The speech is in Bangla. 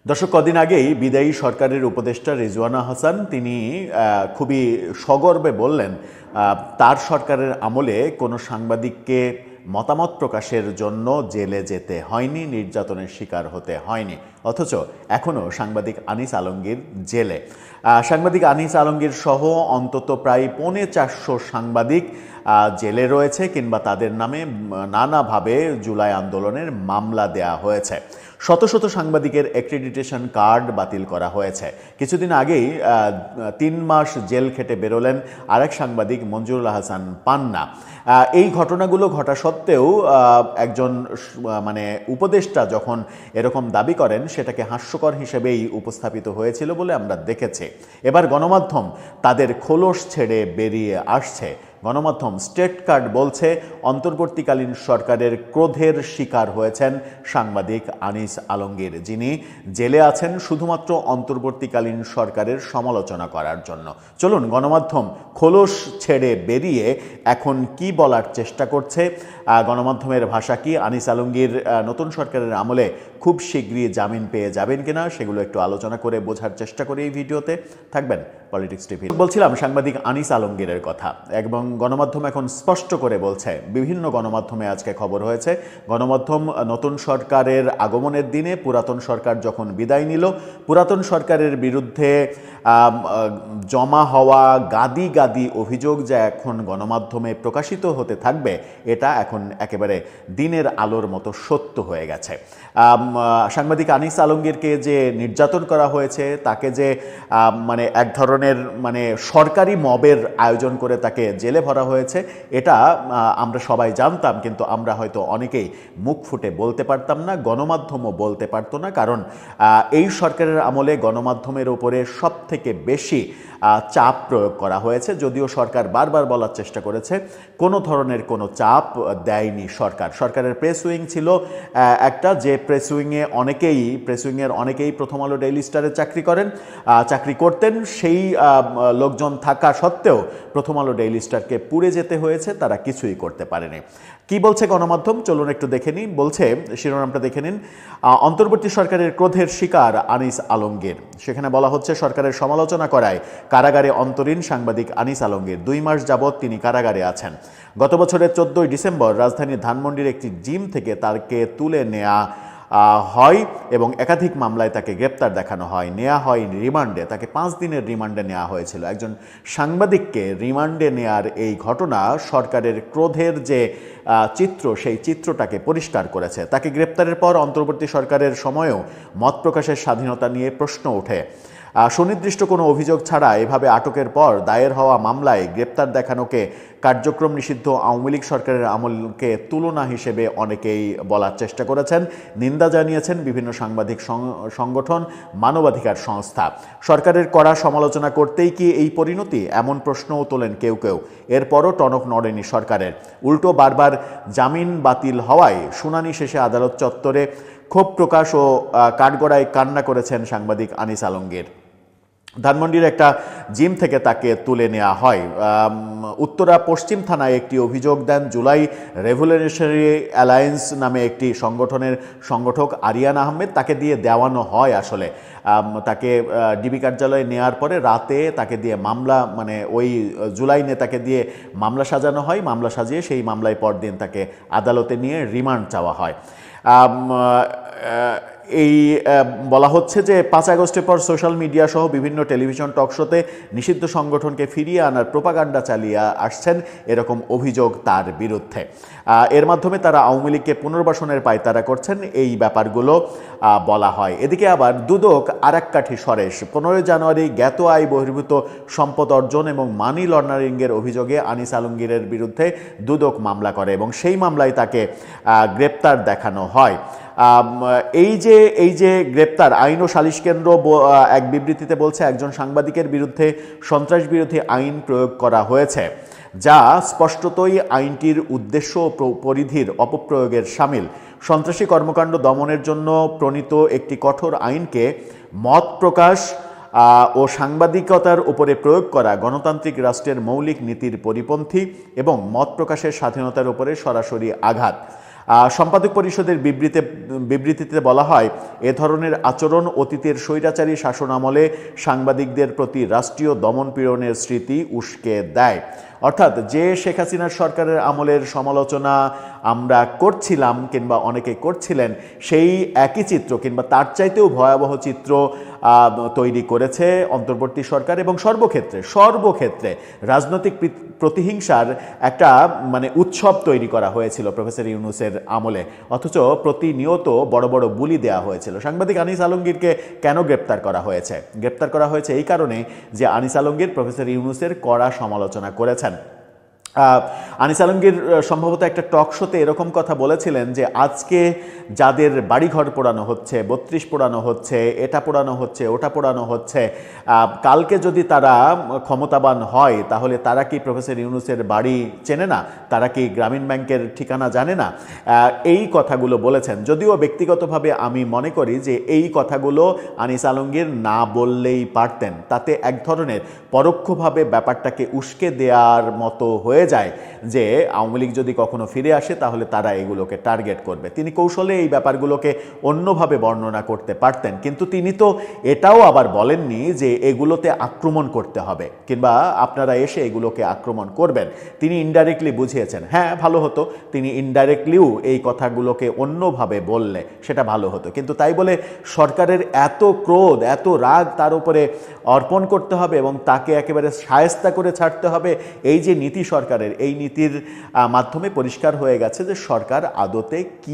দর্শক, কদিন আগেই বিদায়ী সরকারের উপদেষ্টা রিজওয়ানা হাসান তিনি খুবই সগর্বে বললেন তার সরকারের আমলে কোনো সাংবাদিককে মতামত প্রকাশের জন্য জেলে যেতে হয়নি, নির্যাতনের শিকার হতে হয়নি। অথচ এখনও সাংবাদিক আনিস আলমগীর জেলে। সাংবাদিক আনিস আলমগীর সহ অন্তত প্রায় 450 সাংবাদিক জেলে রয়েছে কিংবা তাদের নামে নানাভাবে জুলাই আন্দোলনের মামলা দেয়া হয়েছে। শত শত সাংবাদিকের অ্যাক্রেডিটেশন কার্ড বাতিল করা হয়েছে। কিছুদিন আগেই 3 মাস জেল খেটে বেরোলেন আরেক সাংবাদিক মঞ্জুরুল হাসান পান্না। এই ঘটনাগুলো ঘটা সত্ত্বেও একজন উপদেষ্টা যখন এরকম দাবি করেন সেটাকে হাস্যকর হিসেবেই উপস্থাপিত হয়েছিল বলে আমরা দেখেছি। এবার গণমাধ্যম তাদের খোলস ছেড়ে বেরিয়ে আসছে। গণমাধ্যম স্টেট কার্ড বলছে অন্তর্বর্তীকালীন সরকারের ক্রোধের শিকার হয়েছেন সাংবাদিক আনিস আলমগীর, যিনি জেলে আছেন শুধুমাত্র অন্তর্বর্তীকালীন সরকারের সমালোচনা করার জন্য। চলুন গণমাধ্যম খোলস ছেড়ে বেরিয়ে এখন কি বলার চেষ্টা করছে, গণমাধ্যমের ভাষা কি, আনিস আলমগীর নতুন সরকারের আমলে খুব শীঘ্রই জামিন পেয়ে যাবেন কিনা সেগুলো একটু আলোচনা করে বোঝার চেষ্টা করি এই ভিডিওতে। থাকবেন পলিটিক্স টিভি। বলছিলাম সাংবাদিক আনিস আলমগীরের কথা, এবং গণমাধ্যম এখন স্পষ্ট করে বলছে, বিভিন্ন গণমাধ্যমে আজকে খবর হয়েছে, গণমাধ্যম নতুন সরকারের আগমনের দিনে পুরাতন সরকার যখন বিদায় নিল, পুরাতন সরকারের বিরুদ্ধে জমা হওয়া গাদি গাদি অভিযোগ যা এখন গণমাধ্যমে প্রকাশিত হতে থাকবে, এটা এখন একেবারে দিনের আলোর মতো সত্য হয়ে গেছে। সাংবাদিক আনিস আলমগীরকে যে নির্যাতন করা হয়েছে, তাকে যে এক ধরনের সরকারি মবের আয়োজন করে তাকে জেলে ভরা হয়েছে, এটা আমরা সবাই জানতাম, কিন্তু আমরা হয়তো অনেকেই মুখ ফুটে বলতে পারতাম না, গণমাধ্যমও বলতে পারতো না। কারণ এই সরকারের আমলে গণমাধ্যমের উপরে সব থেকে বেশি চাপ প্রয়োগ করা হয়েছে। যদিও সরকার বারবার বলার চেষ্টা করেছে কোনো ধরনের কোনো চাপ দেয়নি সরকার। সরকারের প্রেস উইং ছিল একটা, যে প্রেস উইংয়ের অনেকেই প্রথম আলো ডেইলি স্টারে চাকরি করতেন। সেই লোকজন থাকা সত্ত্বেও প্রথম আলো ডেইলি স্টারকে পুড়ে যেতে হয়েছে, তারা কিছুই করতে পারেনি। কি বলছে গণমাধ্যম চলুন একটু দেখে নিই। বলছে, শিরোনামটা দেখে নিন, অন্তর্বর্তী সরকারের ক্রোধের শিকার আনিস আলমগীর। সেখানে বলা হচ্ছে সরকারের সমালোচনা করায় কারাগারে অন্তরীণ সাংবাদিক আনিস আলমগীর। 2 মাস যাবৎ তিনি কারাগারে আছেন। গত বছরের 14 ডিসেম্বর রাজধানীর ধানমন্ডির একটি জিম থেকে তাকে তুলে নেওয়া হয় এবং একাধিক মামলায় তাকে গ্রেপ্তার দেখানো হয়, নেওয়া হয় রিমান্ডে। তাকে 5 দিনের রিমান্ডে নেওয়া হয়েছিল। একজন সাংবাদিককে রিমান্ডে নেওয়ার এই ঘটনা সরকারের ক্রোধের যে চিত্র, সেই চিত্রটাকে পরিষ্কার করেছে। তাকে গ্রেপ্তারের পর অন্তর্বর্তী সরকারের সময়েও মত প্রকাশের স্বাধীনতা নিয়ে প্রশ্ন ওঠে। সুনির্দিষ্ট কোনো অভিযোগ ছাড়া এভাবে আটকের পর দায়ের হওয়া মামলায় গ্রেপ্তার দেখানোকে কার্যক্রম নিষিদ্ধ আওয়ামী লীগ সরকারের আমলকে তুলনা হিসেবে অনেকেই বলার চেষ্টা করেছেন। নিন্দা জানিয়েছেন বিভিন্ন সাংবাদিক সংগঠন, মানবাধিকার সংস্থা। সরকারের কড়া সমালোচনা করতেই কি এই পরিণতি, এমন প্রশ্নও তোলেন কেউ কেউ। এরপরও টনক নড়েনি সরকারের, উল্টো বারবার জামিন বাতিল হওয়ায় শুনানি শেষে আদালত চত্বরে ক্ষোভ প্রকাশ ও কাঠগড়ায় কান্না করেছেন সাংবাদিক আনিস আলমগীর। ধানমন্ডির একটা জিম থেকে তাকে তুলে নেওয়া হয়। উত্তরা পশ্চিম থানায় একটি অভিযোগ দেন জুলাই রেভলিউশনারি অ্যালায়েন্স নামে একটি সংগঠনের সংগঠক আরিয়ান আহমেদ। তাকে দিয়ে দেওয়ানো হয়, আসলে তাকে ডিবি কার্যালয়ে নেওয়ার পরে রাতে তাকে দিয়ে মামলা, ওই জুলাই নেতাকে দিয়ে মামলা সাজানো হয়। মামলা সাজিয়ে সেই মামলায় পরদিন তাকে আদালতে নিয়ে রিমান্ড চাওয়া হয়। এই বলা হচ্ছে যে 5 আগস্টের পর সোশ্যাল মিডিয়া সহ বিভিন্ন টেলিভিশন টকশোতে নিষিদ্ধ সংগঠনকে ফিরিয়ে আনার প্রোপাগান্ডা চালিয়ে আসছেন, এরকম অভিযোগ তার বিরুদ্ধে। এর মাধ্যমে তারা আওয়ামী লীগকে পুনর্বাসনের পায়তারা করছেন, এই ব্যাপারগুলো বলা হয়। এদিকে আবার দুদক আরেক কাঠি সরেশ। 15 জানুয়ারি জ্ঞাত আয় বহির্ভূত সম্পদ অর্জন এবং মানি লন্ডারিংয়ের অভিযোগে আনিস আলমগীরের বিরুদ্ধে দুদক মামলা করে এবং সেই মামলায় তাকে গ্রেপ্তার দেখানো হয়। এই যে গ্রেপ্তার, আইন ও সালিশ কেন্দ্র এক বিবৃতিতে বলছে একজন সাংবাদিকের বিরুদ্ধে সন্ত্রাস বিরোধী আইন প্রয়োগ করা হয়েছে, যা স্পষ্টতই আইনটির উদ্দেশ্য ও পরিধির অপপ্রয়োগের শামিল। সন্ত্রাসী কর্মকাণ্ড দমনের জন্য প্রণীত একটি কঠোর আইনকে মত প্রকাশ ও সাংবাদিকতার উপরে প্রয়োগ করা গণতান্ত্রিক রাষ্ট্রের মৌলিক নীতির পরিপন্থী এবং মত প্রকাশের স্বাধীনতার উপরে সরাসরি আঘাত। সম্পাদক পরিষদের বিবৃতিতে বলা হয়, এ ধরনের আচরণ অতীতের স্বৈরাচারী শাসন আমলে সাংবাদিকদের প্রতি রাষ্ট্রীয় দমনপীড়নের স্মৃতি উস্কে দেয়। অর্থাৎ যে শেখ হাসিনার সরকারের আমলের সমালোচনা আমরা করছিলাম কিংবা অনেকে করছিলেন, সেই একই চিত্র কিংবা তার চাইতেও ভয়াবহ চিত্র তৈরি করেছে অন্তর্বর্তী সরকার এবং সর্বক্ষেত্রে রাজনৈতিক প্রতিহিংসার একটা উৎসব তৈরি করা হয়েছিল প্রফেসর ইউনূসের আমলে, অথচ প্রতিনিয়ত বড় বড় বুলি দেওয়া হয়েছিল। সাংবাদিক আনিস আলমগীরকে কেন গ্রেপ্তার করা হয়েছে? গ্রেপ্তার করা হয়েছে এই কারণে যে আনিস আলমগীর প্রফেসর ইউনূসের কড়া সমালোচনা করেছেন। আনিস আলমগীর সম্ভবত একটা টক শোতে এরকম কথা বলেছিলেন যে আজকে যাদের বাড়িঘর পোড়ানো হচ্ছে, 32 পোড়ানো হচ্ছে, এটা পোড়ানো হচ্ছে, ওটা পোড়ানো হচ্ছে, কালকে যদি তারা ক্ষমতাবান হয় তাহলে তারা কি প্রফেসর ইউনূসের বাড়ি চেনে না? তারা কি গ্রামীণ ব্যাংকের ঠিকানা জানে না? এই কথাগুলো বলেছেন। যদিও ব্যক্তিগতভাবে আমি মনে করি যে এই কথাগুলো আনিস আলমগীর না বললেই পারতেন, তাতে এক ধরনের পরোক্ষভাবে ব্যাপারটাকে উস্কে দেওয়ার মতো হয়ে যায় যে আওয়ামী লীগ যদি কখনো ফিরে আসে তাহলে তারা এগুলোকে টার্গেট করবে। তিনি কৌশলে এই ব্যাপারগুলোকে অন্যভাবে বর্ণনা করতে পারতেন, কিন্তু তিনি তো এটাও আবার বলেননি যে এগুলোতে আক্রমণ করতে হবে কিংবা আপনারা এসে এগুলোকে আক্রমণ করবেন। তিনি ইনডাইরেক্টলি বুঝিয়েছেন, হ্যাঁ ভালো হতো তিনি ইনডাইরেক্টলিও এই কথাগুলোকে অন্যভাবে বললে সেটা ভালো হতো, কিন্তু তাই বলে সরকারের এত ক্রোধ, এত রাগ তার উপরে অর্পণ করতে হবে এবং তাকে একেবারে শায়েস্তা করে ছাড়তে হবে, এই যে নীতি সরকারের, এই নীতির মাধ্যমে পরিষ্কার হয়ে গেছে যে সরকার আদতে কি